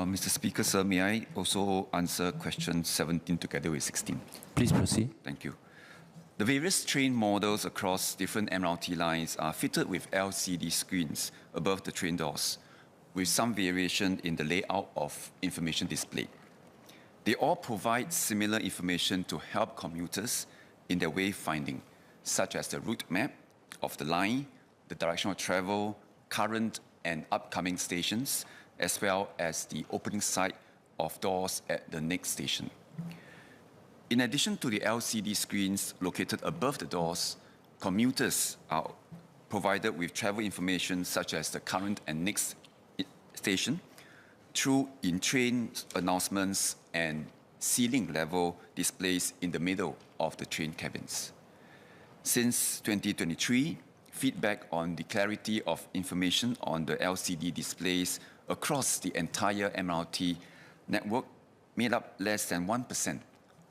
Mr. Speaker, sir, may I also answer question 17 together with 16? Please proceed. Thank you. The various train models across different MRT lines are fitted with LCD screens above the train doors, with some variation in the layout of information displayed. They all provide similar information to help commuters in their wayfinding, such as the route map of the line, the direction of travel, current and upcoming stations, as well as the opening site of doors at the next station. In addition to the LCD screens located above the doors, commuters are provided with travel information such as the current and next station through in-train announcements and ceiling level displays in the middle of the train cabins. Since 2023, feedback on the clarity of information on the LCD displays across the entire MRT network made up less than 1%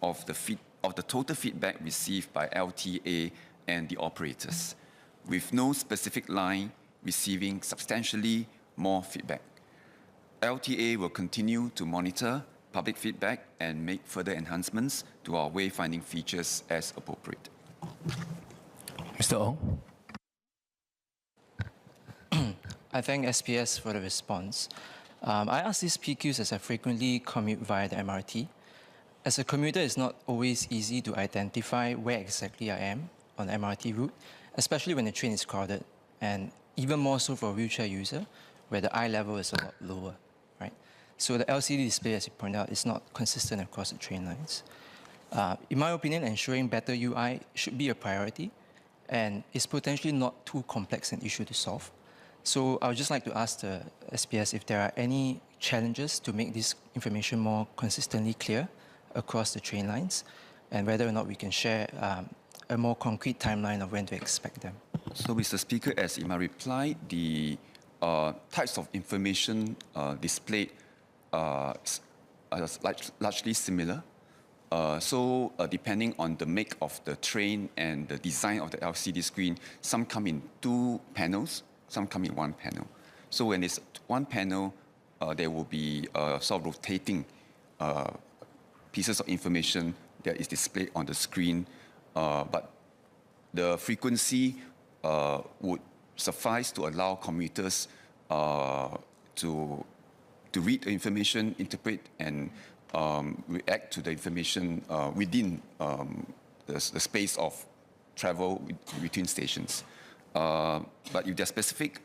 of the total feedback received by LTA and the operators, with no specific line receiving substantially more feedback. LTA will continue to monitor public feedback and make further enhancements to our wayfinding features as appropriate. Mr. Ong. I thank SPS for the response. I ask these PQs as I frequently commute via the MRT. As a commuter, it's not always easy to identify where exactly I am on the MRT route, especially when the train is crowded, and even more so for a wheelchair user, where the eye level is a lot lower, right? So the LCD display, as you point out, is not consistent across the train lines. In my opinion, ensuring better UI should be a priority, and it's potentially not too complex an issue to solve. So I would just like to ask the SPS if there are any challenges to make this information more consistently clear across the train lines, and whether or not we can share a more concrete timeline of when to expect them. So, Mr. Speaker, as in my reply, the types of information displayed are largely similar. Depending on the make of the train and the design of the LCD screen, some come in 2 panels, some come in 1 panel. So when it's 1 panel, there will be sort of rotating pieces of information that is displayed on the screen, but the frequency would suffice to allow commuters to read the information, interpret, and react to the information within the space of travel between stations. But if there are specific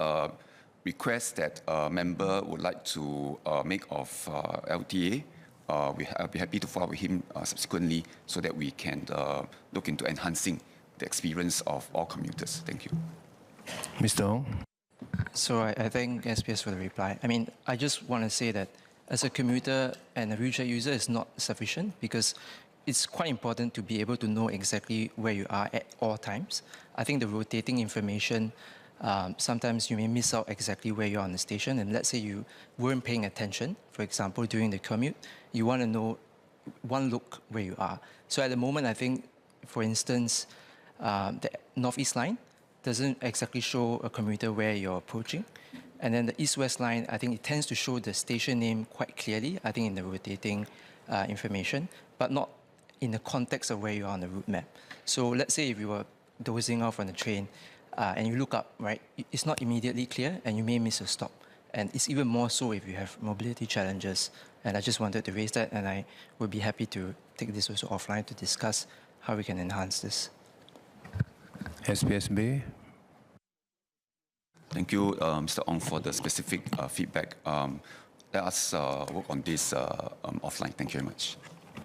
requests that a member would like to make of LTA, I'll be happy to follow up with him subsequently so that we can look into enhancing the experience of all commuters. Thank you. Mr. Ong. So I thank SPS for the reply. I mean, I just want to say that as a commuter and a wheelchair user is not sufficient, because it's quite important to be able to know exactly where you are at all times. I think the rotating information, sometimes you may miss out exactly where you are on the station, and let's say you weren't paying attention, for example, during the commute, you want to know one look where you are. So at the moment, I think, for instance, the North-East line doesn't exactly show a commuter where you're approaching. And then the East-West line, I think it tends to show the station name quite clearly, I think in the rotating information, but not in the context of where you are on the route map. So let's say if you were dozing off on the train and you look up, right, it's not immediately clear and you may miss a stop. And it's even more so if you have mobility challenges. And I just wanted to raise that, and I would be happy to take this also offline to discuss how we can enhance this. SPS Baey. Thank you, Mr. Ong, for the specific feedback. Let us work on this offline. Thank you very much.